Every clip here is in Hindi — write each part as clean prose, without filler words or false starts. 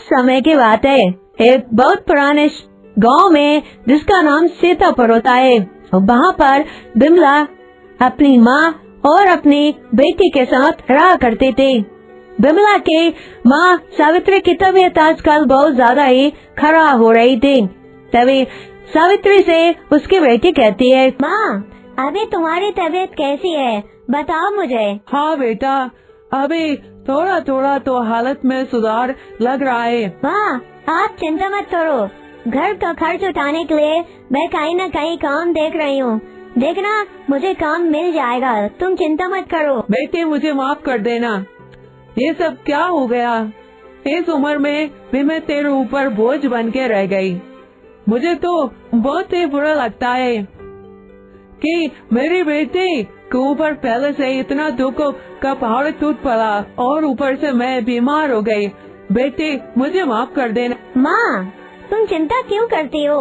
समय की बात है, एक बहुत पुराने गांव में जिसका नाम सीतापुर होता है, वहाँ पर बिमला अपनी माँ और अपनी बेटी के साथ रहा करती थी। बिमला की माँ सावित्री की तबीयत आजकल बहुत ज्यादा ही खराब हो रही थी। तभी सावित्री से उसकी बेटी कहती है, माँ अभी तुम्हारी तबीयत कैसी है, बताओ मुझे। हाँ बेटा, अभी थोड़ा थोड़ा तो हालत में सुधार लग रहा है। माँ आप चिंता मत करो, घर का खर्च उठाने के लिए मैं कहीं न कहीं काम देख रही हूँ, देखना मुझे काम मिल जाएगा, तुम चिंता मत करो। बेटे मुझे माफ कर देना, ये सब क्या हो गया। इस उम्र में भी मैं तेरे ऊपर बोझ बन के रह गई। मुझे तो बहुत ही बुरा लगता है कि मेरी बेटी के ऊपर पहले से इतना दुख का पहाड़ टूट पड़ा और ऊपर से मैं बीमार हो गई। बेटी मुझे माफ कर देना। माँ तुम चिंता क्यों करती हो,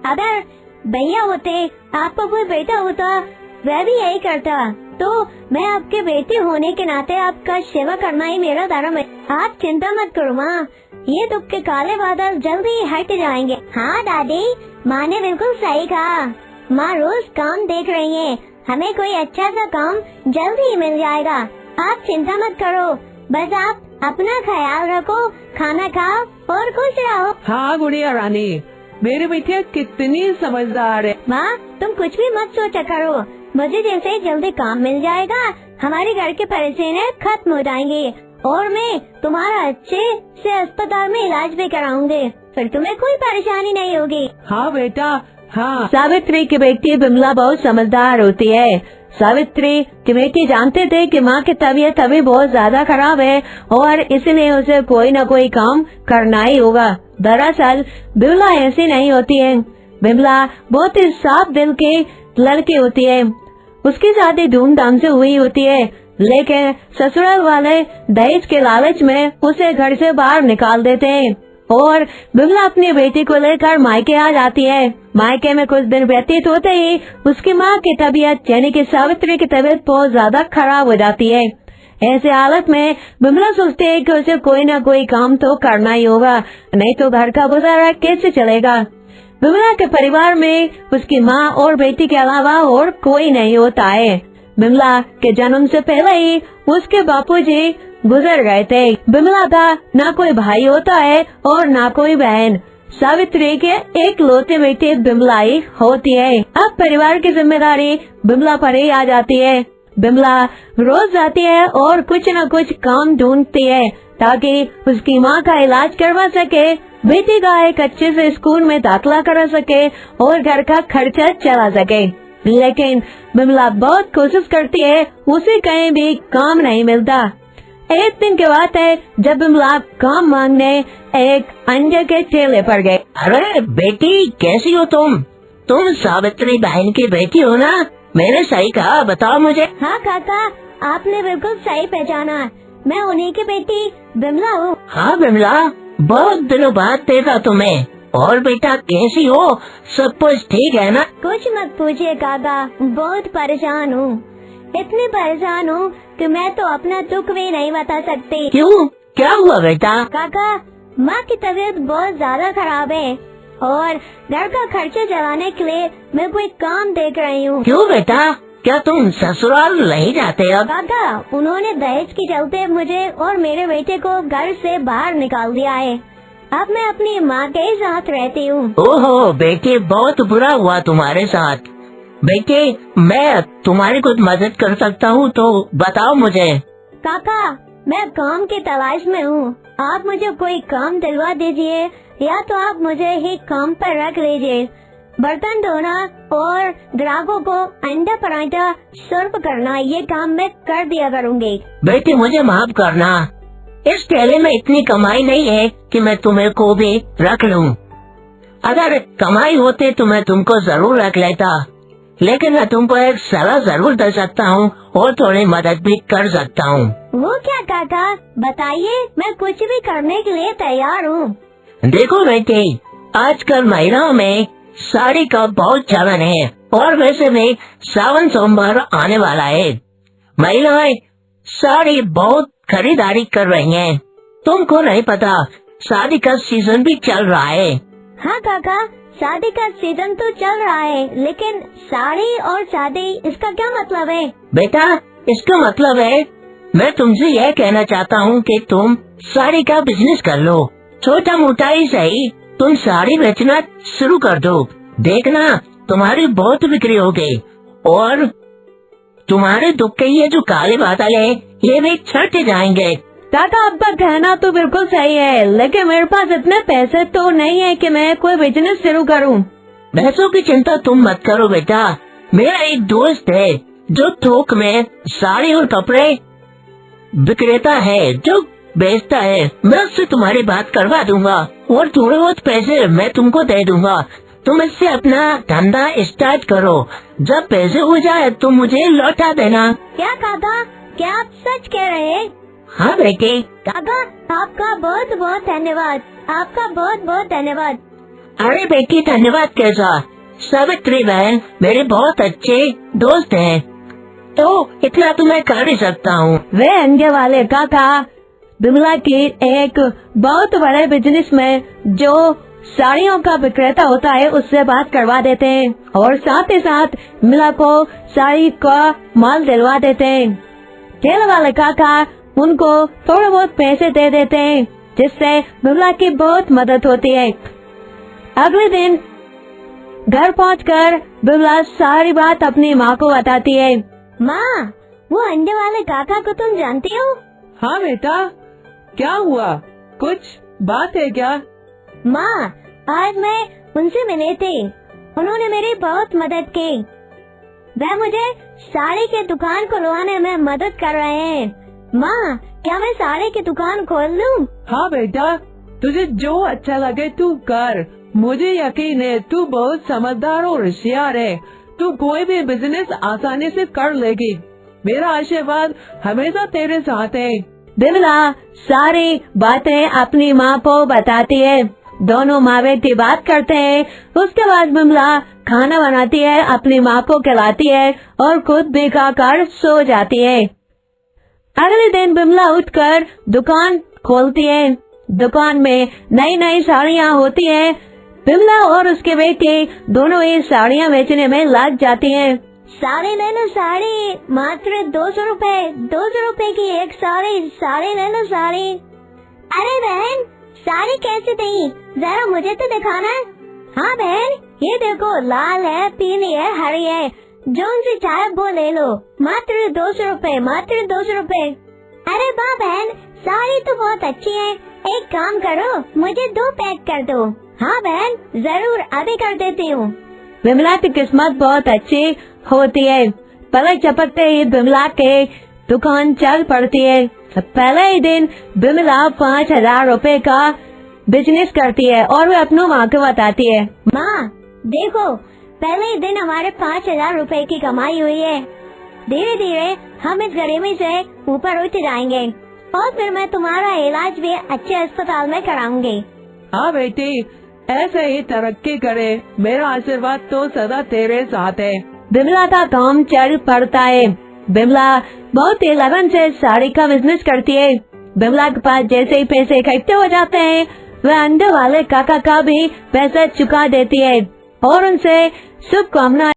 अगर भैया होते, आपका कोई बेटा होता, वह भी यही करता, तो मैं आपके बेटे होने के नाते आपका सेवा करना ही मेरा धर्म है। आप चिंता मत करो माँ, ये दुख के काले बादल जल्दी ही हट जाएंगे। हाँ दादी, माँ ने बिल्कुल सही कहा, माँ रोज काम देख रही है, हमें कोई अच्छा सा काम जल्दी ही मिल जाएगा। आप चिंता मत करो, बस आप अपना ख्याल रखो, खाना खाओ और खुश रहो। हाँ गुड़िया रानी, मेरी बेटिया कितनी समझदार है। माँ तुम कुछ भी मत सोचा करो, मुझे जैसे ही जल्दी काम मिल जाएगा, हमारे घर के परेशानी खत्म हो जाएंगे और मैं तुम्हारा अच्छे से अस्पताल में इलाज भी कराऊंगी, फिर तुम्हें कोई परेशानी नहीं होगी। हाँ बेटा हाँ। सावित्री की बेटी बिमला बहुत समझदार होती है। सावित्री की बेटी जानते थे कि माँ की तबीयत अभी बहुत ज्यादा खराब है और इसलिए उसे कोई न कोई काम करना ही होगा। दरअसल बिमला ऐसी नहीं होती है, बिमला बहुत ही साफ दिल की लड़की होती है। उसकी शादी धूमधाम से हुई होती है, लेकिन ससुराल वाले दहेज के लालच में उसे घर से बाहर निकाल देते हैं और बिमला अपनी बेटी को लेकर मायके आ जाती है। मायके में कुछ दिन व्यतीत होते ही उसकी माँ की तबीयत यानी कि सावित्री की तबीयत बहुत ज्यादा खराब हो जाती है। ऐसे हालत में बिमला सोचती है कि उसे कोई न कोई काम तो करना ही होगा, नहीं तो घर का गुजारा कैसे चलेगा। बिमला के परिवार में उसकी माँ और बेटी के अलावा और कोई नहीं होता है। बिमला के जन्म से पहले ही उसके बापूजी गुजर गए थे। बिमला का ना कोई भाई होता है और ना कोई बहन। सावित्री के एक लौते बेटी बिमला ही होती है। अब परिवार की जिम्मेदारी बिमला पर ही आ जाती है। बिमला रोज जाती है और कुछ न कुछ काम ढूंढती है ताकि उसकी माँ का इलाज करवा सके, बेटी का एक अच्छे से स्कूल में दाखिला करा सके और घर का खर्चा चला सके। लेकिन बिमला बहुत कोशिश करती है, उसे कहीं भी काम नहीं मिलता। एक दिन की बात है जब बिमला काम मांगने एक अंजे के ठेले पर गए। अरे बेटी कैसी हो तुम सावित्री बहन की बेटी हो ना? मैंने सही कहा, बताओ मुझे। हाँ काका, आपने बिल्कुल सही पहचाना, मैं उन्हीं की बेटी बिमला हूँ। हाँ बिमला, बहुत दिनों बाद देखा तुम्हें। और बेटा कैसी हो, सब कुछ ठीक है ना? कुछ मत पूछिए काका, बहुत परेशान हूँ, इतनी परेशान हूँ कि मैं तो अपना दुख भी नहीं बता सकती। क्यों, क्या हुआ बेटा? काका, माँ की तबीयत बहुत ज्यादा खराब है और घर का खर्चा चलाने के लिए मैं कोई काम देख रही हूँ। क्यों बेटा, क्या तुम ससुराल नहीं जाते अब? काका, उन्होंने दहेज के चलते मुझे और मेरे बेटे को घर से बाहर निकाल दिया है। अब मैं अपनी माँ के साथ रहती हूँ। ओहो बेटे, बहुत बुरा हुआ तुम्हारे साथ। बेटे, मैं तुम्हारी कुछ मदद कर सकता हूँ तो बताओ मुझे। काका, मैं काम की तलाश में हूँ, आप मुझे कोई काम दिलवा दीजिए या तो आप मुझे ही काम पर रख लीजिए। बर्तन धोना और ग्राहकों को अंडा पराठा सर्व करना, ये काम मैं कर दिया करूँगी। बेटे मुझे माफ करना, इस ठेले में इतनी कमाई नहीं है कि मैं तुम्हें को भी रख लूं। अगर कमाई होते तो मैं तुमको जरूर रख लेता, लेकिन मैं तुमको एक सलाह जरूर दे सकता हूँ और थोड़ी मदद भी कर सकता हूँ। वो क्या काका, बताइए, मैं कुछ भी करने के लिए तैयार हूँ। देखो बेटे, आजकल महिलाओं में साड़ी का बहुत चलन है और वैसे भी सावन सोमवार आने वाला है। महिलाएं साड़ी बहुत खरीदारी कर रही हैं। तुमको नहीं पता शादी का सीजन भी चल रहा है। हाँ काका, शादी का सीजन तो चल रहा है, लेकिन साड़ी और शादी इसका क्या मतलब है? बेटा, इसका मतलब है मैं तुमसे यह कहना चाहता हूँ कि तुम साड़ी का बिजनेस कर लो। छोटा मोटा ही सही, तुम साड़ी बेचना शुरू कर दो। देखना तुम्हारी बहुत बिक्री होगी और तुम्हारे दुख के ये जो काले बादल है ये भी छट जाएंगे। काका आपका कहना तो बिल्कुल सही है, लेकिन मेरे पास इतने पैसे तो नहीं है कि मैं कोई बिजनेस शुरू करूं। पैसों की चिंता तुम मत करो बेटा। मेरा एक दोस्त है जो थोक में साड़ी और कपड़े विक्रेता है, जो बेचता है। मैं उससे तुम्हारी बात करवा दूंगा और थोड़े बहुत पैसे मैं तुमको दे दूंगा। तुम इससे अपना धंधा स्टार्ट करो। जब पैसे हो जाए तो मुझे लौटा देना। क्या काका, क्या आप सच कह रहे हैं? हाँ बेटे। काका आपका बहुत बहुत धन्यवाद, आपका बहुत बहुत धन्यवाद। अरे बेटी, धन्यवाद कैसा। सावित्री बहन मेरे बहुत अच्छे दोस्त हैं, तो इतना तो मैं कर ही सकता हूँ। वे अंगे वाले काका बिमला की एक बहुत बड़े बिजनेस में जो साड़ियों का विक्रेता होता है उससे बात करवा देते हैं और साथ ही साथ बिमला को साड़ी का माल दिलवा देते हैं। ठेले वाले काका उनको थोड़े बहुत पैसे दे देते हैं, जिससे बिमला की बहुत मदद होती है। अगले दिन घर पहुंचकर बिमला सारी बात अपनी माँ को बताती है। माँ, वो अंडे वाले काका को तुम जानती हो? हाँ बेटा, क्या हुआ? कुछ बात है क्या? माँ, आज मैं उनसे मिले थे, उन्होंने मेरी बहुत मदद की। वह मुझे साड़ी की दुकान खुलवाने में मदद कर रहे हैं। माँ, क्या मैं साड़ी की दुकान खोल लूँ? हाँ बेटा, तुझे जो अच्छा लगे तू कर। मुझे यकीन है तू बहुत समझदार और होशियार है। तू कोई भी बिजनेस आसानी से कर लेगी। मेरा आशीर्वाद हमेशा तेरे साथ है। बिमला सारी बातें अपनी माँ को बताती है। दोनों माँ बेटी बात करते हैं। उसके बाद बिमला खाना बनाती है, अपनी माँ को खिलाती है और खुद भी खाकर सो जाती है। अगले दिन बिमला उठकर दुकान खोलती है। दुकान में नई नई साड़ियाँ होती है। बिमला और उसके बेटे दोनों ही साड़ियाँ बेचने में लग जाती हैं। साड़ी ले लो साड़ी, मात्र 200 रुपए, 200 रुपए की एक साड़ी, साड़ी ले लो साड़ी। अरे बहन, साड़ी कैसे दी? जरा मुझे तो दिखाना। हाँ बहन, ये देखो, लाल है, पीली है, हरी है, जोन सी चाहे वो ले लो, मात्र 200 रुपए, मात्र 200 रुपए। अरे वाह बहन, साड़ी तो बहुत अच्छी है। एक काम करो, मुझे 2 पैक कर दो। हाँ बहन, जरूर, अभी कर देती हूँ। बिमला की किस्मत बहुत अच्छी होती है। पलक झपकते ही बिमला के दुकान चल पड़ती है। पहले ही दिन बिमला 5,000 रुपए का बिजनेस करती है और वे अपनी माँ को बताती है। माँ देखो, पहले ही दिन हमारे 5,000 रुपए की कमाई हुई है। धीरे धीरे हम इस गरीबी से ऊपर उठ जाएंगे और फिर मैं तुम्हारा इलाज भी अच्छे अस्पताल में कराऊंगी। हाँ बेटी, ऐसे ही तरक्की करे। मेरा आशीर्वाद तो सदा तेरे साथ है। बिमला का काम चल पड़ता है। बिमला बहुत ही लगन से साड़ी का बिजनेस करती है। बिमला के पास जैसे ही पैसे इकट्ठे हो जाते हैं, वह अंडे वाले काका का भी पैसा चुका देती है और उनसे शुभकामनाएं